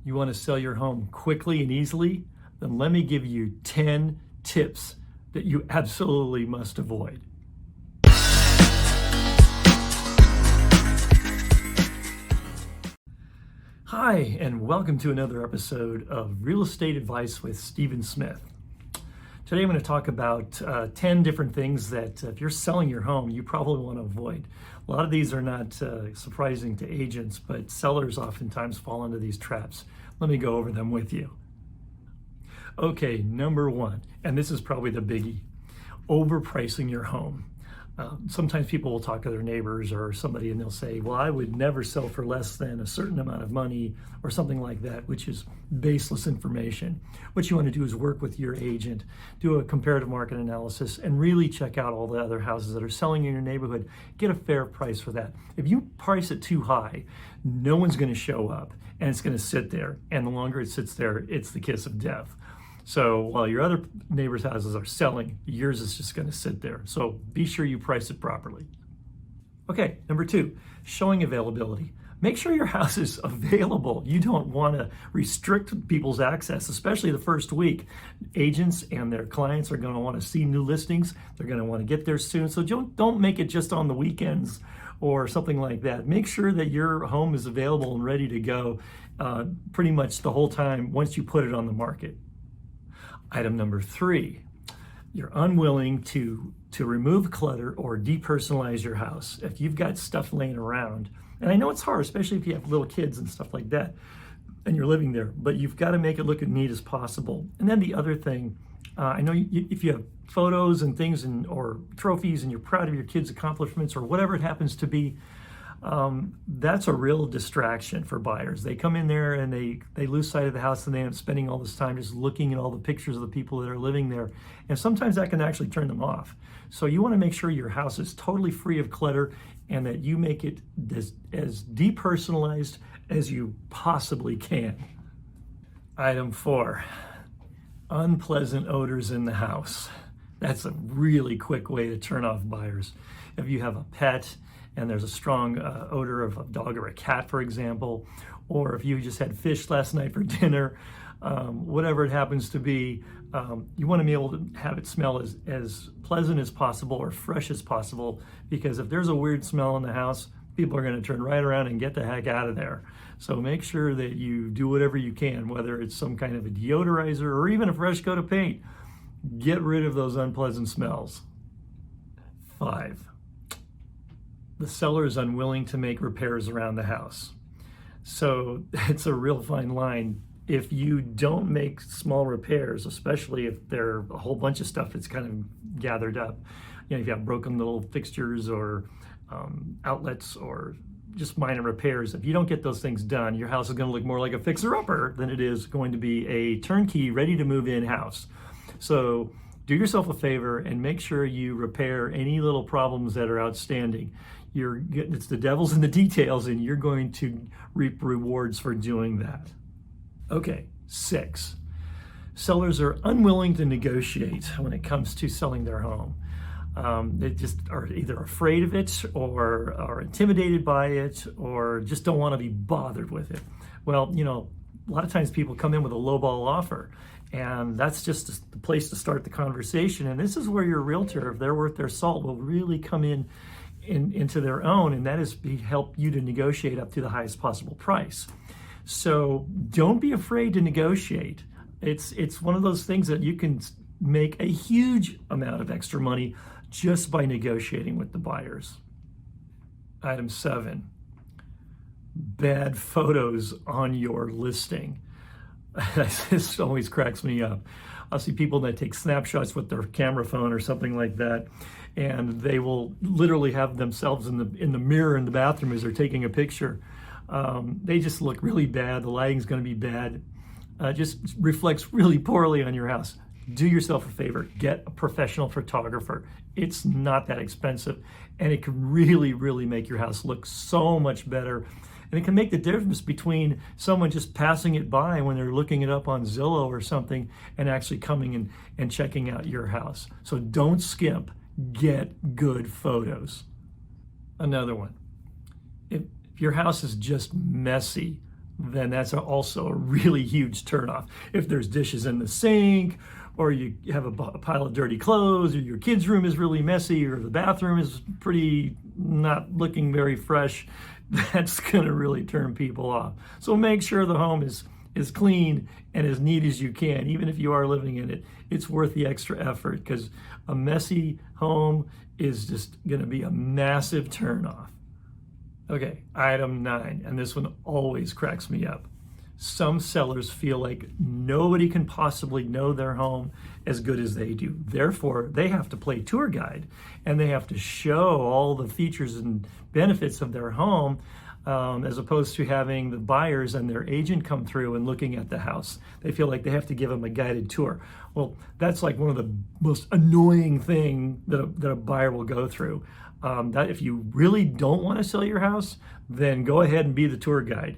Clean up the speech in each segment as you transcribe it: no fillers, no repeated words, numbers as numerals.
You want to sell your home quickly and easily? Then let me give you 10 tips that you absolutely must avoid. Hi, and welcome to another episode of Real Estate Advice with Stephen Smith. Today I'm going to talk about 10 different things that if you're selling your home, you probably want to avoid. A lot of these are not surprising to agents, but sellers oftentimes fall into these traps. Let me go over them with you. Okay, number one, and this is probably the biggie, overpricing your home. Sometimes people will talk to their neighbors or somebody and they'll say, well, I would never sell for less than a certain amount of money or something like that, which is baseless information. What you want to do is work with your agent, do a comparative market analysis, and really check out all the other houses that are selling in your neighborhood. Get a fair price for that. If you price it too high, no one's going to show up and it's going to sit there. And the longer it sits there, it's the kiss of death. So while your other neighbors' houses are selling, yours is just going to sit there. So be sure you price it properly. Okay, number two, showing availability. Make sure your house is available. You don't want to restrict people's access, especially the first week. Agents and their clients are going to want to see new listings. They're going to want to get there soon. So don't make it just on the weekends or something like that. Make sure that your home is available and ready to go pretty much the whole time once you put it on the market. Item number three, you're unwilling to remove clutter or depersonalize your house. If you've got stuff laying around, and I know it's hard, especially if you have little kids and stuff like that, and you're living there, but you've got to make it look as neat as possible. And then the other thing, I know if you have photos and things or trophies and you're proud of your kids' accomplishments or whatever it happens to be, that's a real distraction for buyers. They come in there and they lose sight of the house and they end up spending all this time just looking at all the pictures of the people that are living there. And sometimes that can actually turn them off. So you want to make sure your house is totally free of clutter and that you make it as depersonalized as you possibly can. Item four, unpleasant odors in the house. That's a really quick way to turn off buyers. If you have a pet, and there's a strong odor of a dog or a cat, for example, or if you just had fish last night for dinner, whatever it happens to be, you want to be able to have it smell as pleasant as possible or fresh as possible, because if there's a weird smell in the house, people are going to turn right around and get the heck out of there. So make sure that you do whatever you can, whether it's some kind of a deodorizer or even a fresh coat of paint. Get rid of those unpleasant smells. 5. The seller is unwilling to make repairs around the house. So it's a real fine line. If you don't make small repairs, especially if they're a whole bunch of stuff that's kind of gathered up, if you have broken little fixtures or outlets or just minor repairs, if you don't get those things done, your house is going to look more like a fixer-upper than it is going to be a turnkey, ready-to-move-in house. So do yourself a favor and make sure you repair any little problems that are outstanding. It's the devil's in the details, and you're going to reap rewards for doing that. Okay, 6. Sellers are unwilling to negotiate when it comes to selling their home. They just are either afraid of it or are intimidated by it or just don't want to be bothered with it. Well, a lot of times people come in with a lowball offer, and that's just the place to start the conversation. And this is where your realtor, if they're worth their salt, will really come into their own, and that is help you to negotiate up to the highest possible price. So don't be afraid to negotiate. It's one of those things that you can make a huge amount of extra money just by negotiating with the buyers. Item 7, bad photos on your listing. This always cracks me up. I'll see people that take snapshots with their camera phone or something like that, and they will literally have themselves in the mirror in the bathroom as they're taking a picture. They just look really bad. The lighting's going to be bad. Just reflects really poorly on your house. Do yourself a favor. Get a professional photographer. It's not that expensive, and it can really, really make your house look so much better. And it can make the difference between someone just passing it by when they're looking it up on Zillow or something and actually coming in and checking out your house. So don't skimp. Get good photos. Another one. If your house is just messy, then that's also a really huge turnoff. If there's dishes in the sink, or you have a pile of dirty clothes, or your kid's room is really messy, or the bathroom is pretty not looking very fresh, that's gonna really turn people off. So make sure the home is clean and as neat as you can. Even if you are living in it, it's worth the extra effort, because a messy home is just gonna be a massive turnoff. Okay, item 9, and this one always cracks me up. Some sellers feel like nobody can possibly know their home as good as they do. Therefore, they have to play tour guide, and they have to show all the features and benefits of their home, as opposed to having the buyers and their agent come through and looking at the house. They feel like they have to give them a guided tour. Well, that's like one of the most annoying thing that a buyer will go through. That if you really don't want to sell your house, then go ahead and be the tour guide.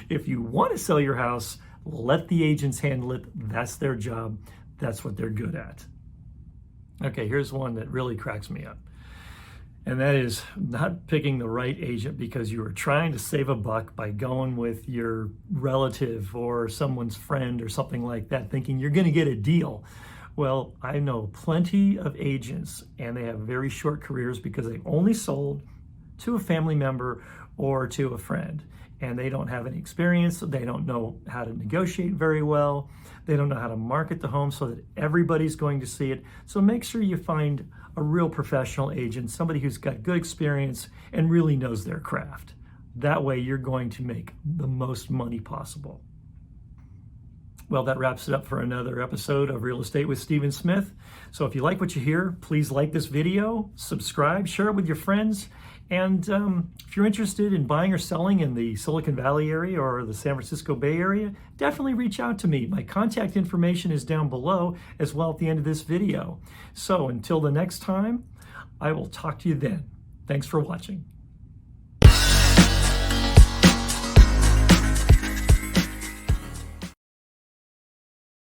If you want to sell your house, let the agents handle it. That's their job. That's what they're good at. Okay, here's one that really cracks me up. And that is not picking the right agent because you are trying to save a buck by going with your relative or someone's friend or something like that, thinking you're going to get a deal. Well, I know plenty of agents, and they have very short careers because they only sold to a family member or to a friend, and they don't have any experience. They don't know how to negotiate very well. They don't know how to market the home so that everybody's going to see it. So make sure you find a real professional agent, somebody who's got good experience and really knows their craft. That way you're going to make the most money possible. Well, that wraps it up for another episode of Real Estate with Stephen Smith. So if you like what you hear, please like this video, subscribe, share it with your friends. And if you're interested in buying or selling in the Silicon Valley area or the San Francisco Bay Area, definitely reach out to me. My contact information is down below as well at the end of this video. So until the next time, I will talk to you then. Thanks for watching.